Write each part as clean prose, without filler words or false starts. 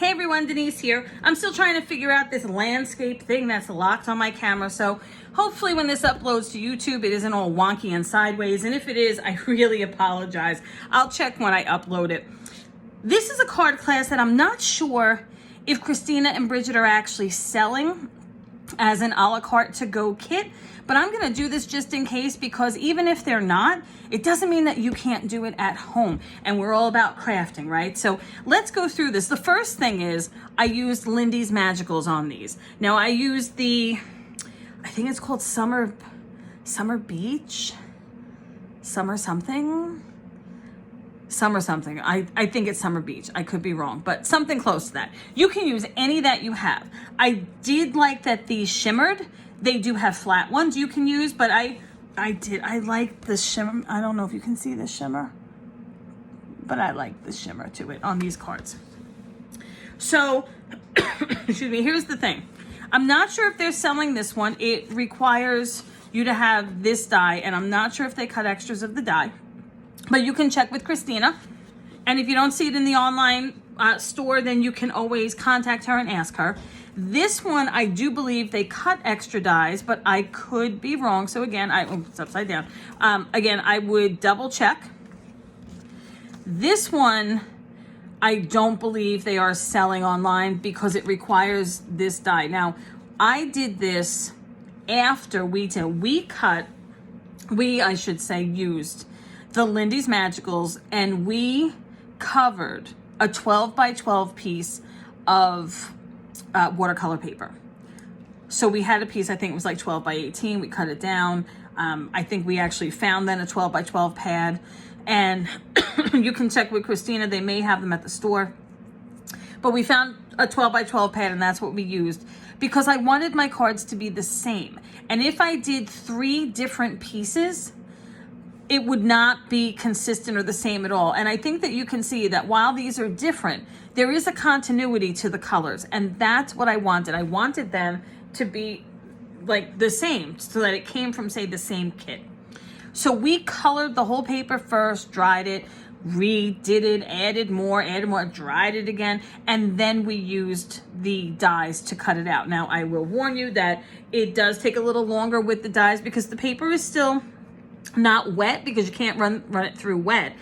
Hey everyone, Denise here. I'm still trying to figure out this landscape thing that's locked on my camera, so hopefully when this uploads to YouTube it isn't all wonky and sideways, and if it is, I really apologize. I'll check when I upload it. This is a card class that I'm not sure if Christina and Bridget are actually selling as an a la carte to-go kit, but I'm going to do this just in case, because even if they're not, it doesn't mean that you can't do it at home, and we're all about crafting, right? So let's go through this. The first thing is I used Lindys Magicals on these. Now I used I think it's called Summer Beach, Summer something. I think it's Summer Beach. I could be wrong, but something close to that. You can use any that you have. I did like that these shimmered. They do have flat ones you can use, but I like the shimmer. I don't know if you can see the shimmer, but I like the shimmer to it on these cards. So, excuse me, here's the thing. I'm not sure if they're selling this one. It requires you to have this die, and I'm not sure if they cut extras of the die. But you can check with Christina, and if you don't see it in the online store, then you can always contact her and ask her. This one, I do believe they cut extra dies, but I could be wrong. So again, it's upside down. Again, I would double check. This one, I don't believe they are selling online because it requires this die. Now, I did this after I should say, used the Lindys Magicals, and we covered a 12 by 12 piece of watercolor paper. So we had a piece, I think it was like 12 by 18. We cut it down. I think we actually found then a 12 by 12 pad, and you can check with Christina. They may have them at the store, but we found a 12 by 12 pad, and that's what we used because I wanted my cards to be the same. And if I did 3 different pieces, it would not be consistent or the same at all. And I think that you can see that while these are different, there is a continuity to the colors. And that's what I wanted. I wanted them to be like the same so that it came from, say, the same kit. So we colored the whole paper first, dried it, redid it, added more, dried it again, and then we used the dies to cut it out. Now, I will warn you that it does take a little longer with the dies because the paper is still not wet, because you can't run it through wet,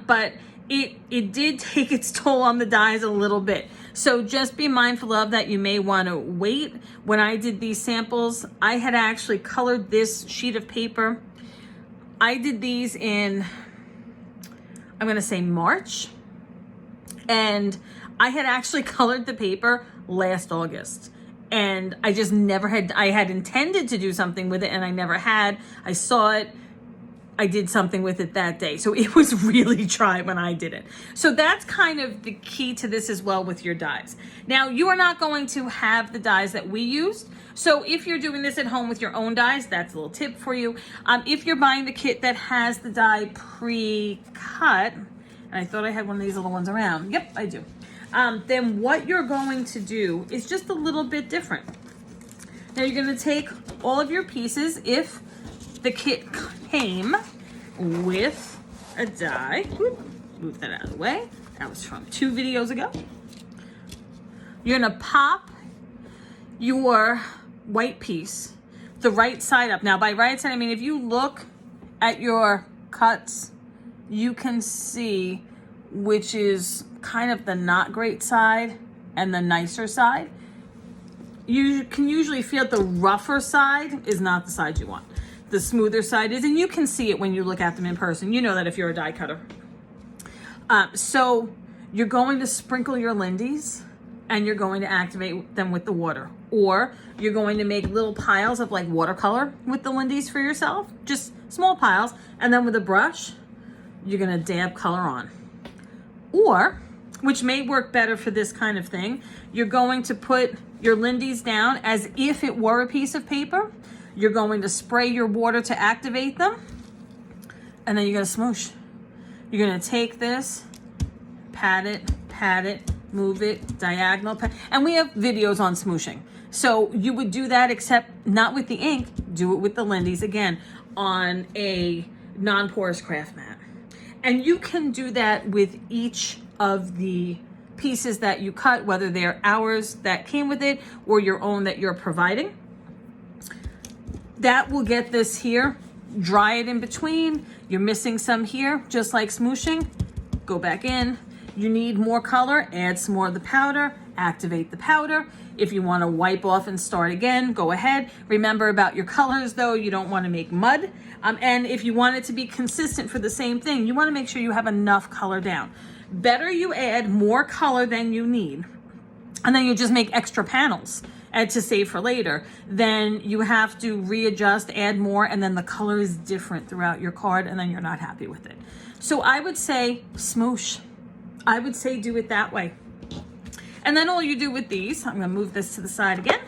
but it did take its toll on the dies a little bit. So just be mindful of that. You may want to wait. When I did these samples, I had actually colored this sheet of paper. I did these in, I'm going to say March, and I had actually colored the paper last August. And I just never had, I had intended to do something with it, and I never had. I saw it, I did something with it that day. So it was really dry when I did it. So that's kind of the key to this as well with your dies. Now, you are not going to have the dies that we used. So if you're doing this at home with your own dies, that's a little tip for you. If you're buying the kit that has the die pre-cut, and I thought I had one of these little ones around. Yep, I do. Then what you're going to do is just a little bit different. Now you're going to take all of your pieces. If the kit came with a die, move that out of the way. That was from 2 videos ago. You're going to pop your white piece the right side up. Now by right side, I mean if you look at your cuts, you can see which is kind of the not great side and the nicer side. You can usually feel the rougher side is not the side you want. The smoother side is, and you can see it when you look at them in person. You know that if you're a die cutter. So you're going to sprinkle your Lindys, and you're going to activate them with the water. Or you're going to make little piles of like watercolor with the Lindys for yourself, just small piles, and then with a brush, you're gonna dab color on. Or, which may work better for this kind of thing, you're going to put your Lindys down as if it were a piece of paper. You're going to spray your water to activate them, and then you're gonna smoosh. You're gonna take this, pat it, move it, diagonal, and we have videos on smooshing. So you would do that, except not with the ink, do it with the Lindys, again, on a non-porous craft mat. And you can do that with each of the pieces that you cut, whether they're ours that came with it or your own that you're providing. That will get this here. Dry it in between. You're missing some here, just like smooshing. Go back in. You need more color, add some more of the powder, activate the powder. If you want to wipe off and start again, go ahead. Remember about your colors though, you don't want to make mud. And if you want it to be consistent for the same thing, you want to make sure you have enough color down. Better you add more color than you need, and then you just make extra panels to save for later. Then you have to readjust, add more, and then the color is different throughout your card, and then you're not happy with it. So I would say smoosh. I would say do it that way. And then all you do with these, I'm gonna move this to the side again.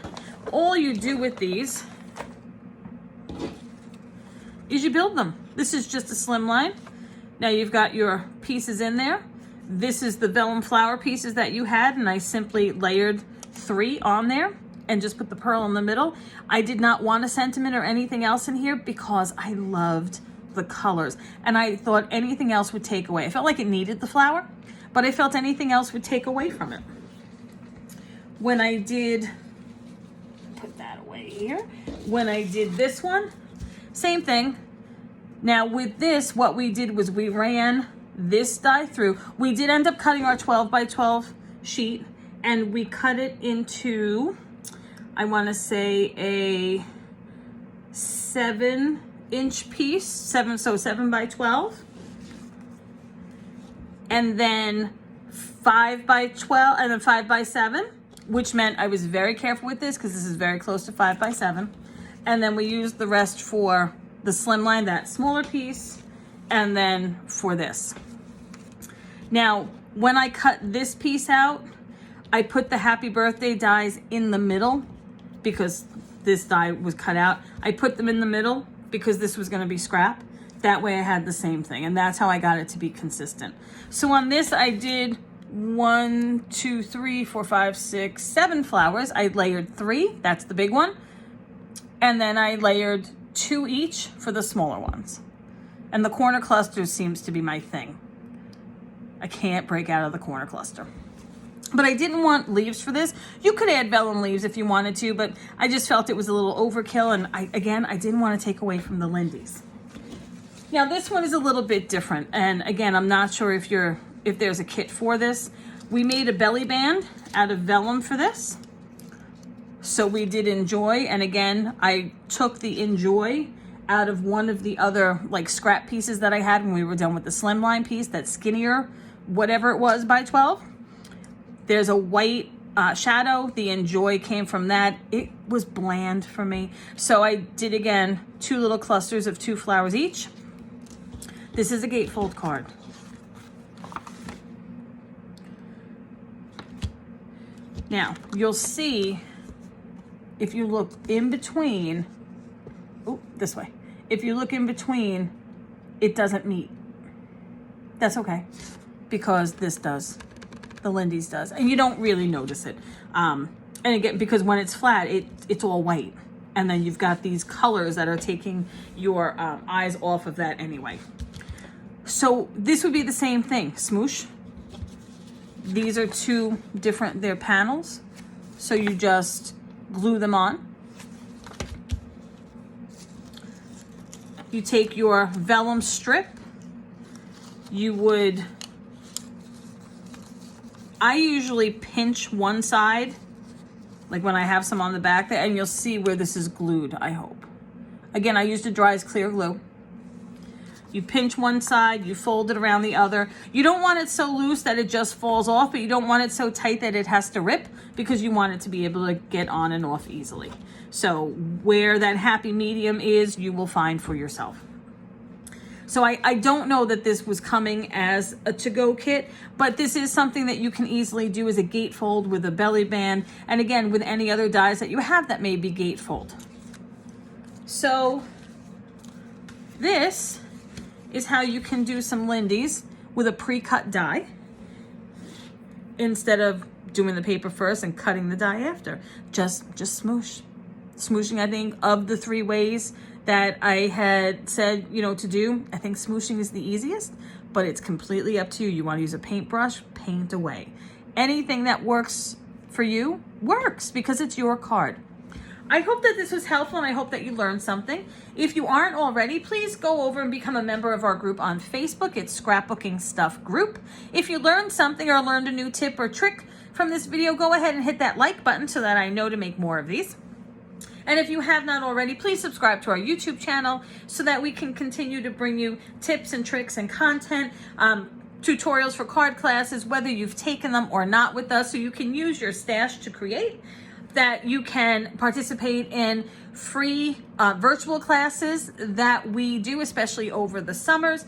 All you do with these is you build them. This is just a slim line. Now you've got your pieces in there. This is the vellum flower pieces that you had, and I simply layered 3 on there and just put the pearl in the middle. I did not want a sentiment or anything else in here because I loved the colors, and I thought anything else would take away. I felt like it needed the flower, but I felt anything else would take away from it. When I did, put that away here. When I did this one, same thing. Now with this, what we did was we ran this die through. We did end up cutting our 12 by 12 sheet, and we cut it into, I want to say a 7-inch piece, so 7 by 12, and then 5 by 12, and then 5 by 7, which meant I was very careful with this because this is very close to 5 by 7. And then we used the rest for the slimline, that smaller piece, and then for this. Now, when I cut this piece out, I put the happy birthday dies in the middle because this die was cut out. I put them in the middle because this was gonna be scrap. That way I had the same thing, and that's how I got it to be consistent. So on this, I did 1, 2, 3, 4, 5, 6, 7 flowers. I layered 3, that's the big one. And then I layered 2 each for the smaller ones. And the corner cluster seems to be my thing. I can't break out of the corner cluster. But I didn't want leaves for this. You could add vellum leaves if you wanted to, but I just felt it was a little overkill, and I didn't want to take away from the Lindys. Now this one is a little bit different, and again, I'm not sure if there's a kit for this. We made a belly band out of vellum for this. So we did Enjoy, and again, I took the Enjoy out of one of the other like scrap pieces that I had when we were done with the slimline piece, that skinnier, whatever it was by 12. There's a white shadow. The Enjoy came from that. It was bland for me. So I did, again, 2 little clusters of 2 flowers each. This is a gatefold card. Now, you'll see, if you look in between, oh, this way. If you look in between, it doesn't meet. That's okay, because this does. The Lindys does, and you don't really notice it. And again, because when it's flat, it's all white, and then you've got these colors that are taking your eyes off of that anyway. So this would be the same thing, smoosh. These are 2 different, they're panels, so you just glue them on. You take your vellum strip, I usually pinch one side, like when I have some on the back there, and you'll see where this is glued, I hope. Again, I used a dry as clear glue. You pinch one side, you fold it around the other. You don't want it so loose that it just falls off, but you don't want it so tight that it has to rip, because you want it to be able to get on and off easily. So where that happy medium is, you will find for yourself. So I don't know that this was coming as a to-go kit, but this is something that you can easily do as a gatefold with a belly band, and again, with any other dies that you have that may be gatefold. So this is how you can do some Lindys with a pre-cut die, instead of doing the paper first and cutting the die after. Just smoosh. Smooshing, I think, of the 3 ways that I had said, to do, I think smooshing is the easiest, but it's completely up to you. You want to use a paintbrush, paint away. anything that works for you works because it's your card. I hope that this was helpful and I hope that you learned something. If you aren't already, please go over and become a member of our group on Facebook. It's Scrapbooking Stuff Group. If you learned something or learned a new tip or trick from this video, go ahead and hit that like button so that I know to make more of these. And if you have not already, please subscribe to our YouTube channel so that we can continue to bring you tips and tricks and content, tutorials for card classes, whether you've taken them or not with us, so you can use your stash to create, that you can participate in free virtual classes that we do, especially over the summers,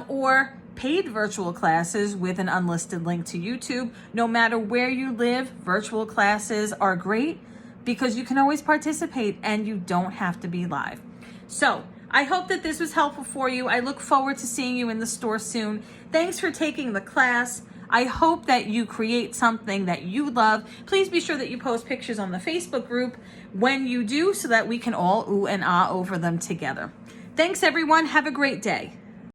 or paid virtual classes with an unlisted link to YouTube. No matter where you live, virtual classes are great because you can always participate and you don't have to be live. So I hope that this was helpful for you. I look forward to seeing you in the store soon. Thanks for taking the class. I hope that you create something that you love. Please be sure that you post pictures on the Facebook group when you do so that we can all ooh and ah over them together. Thanks everyone. Have a great day.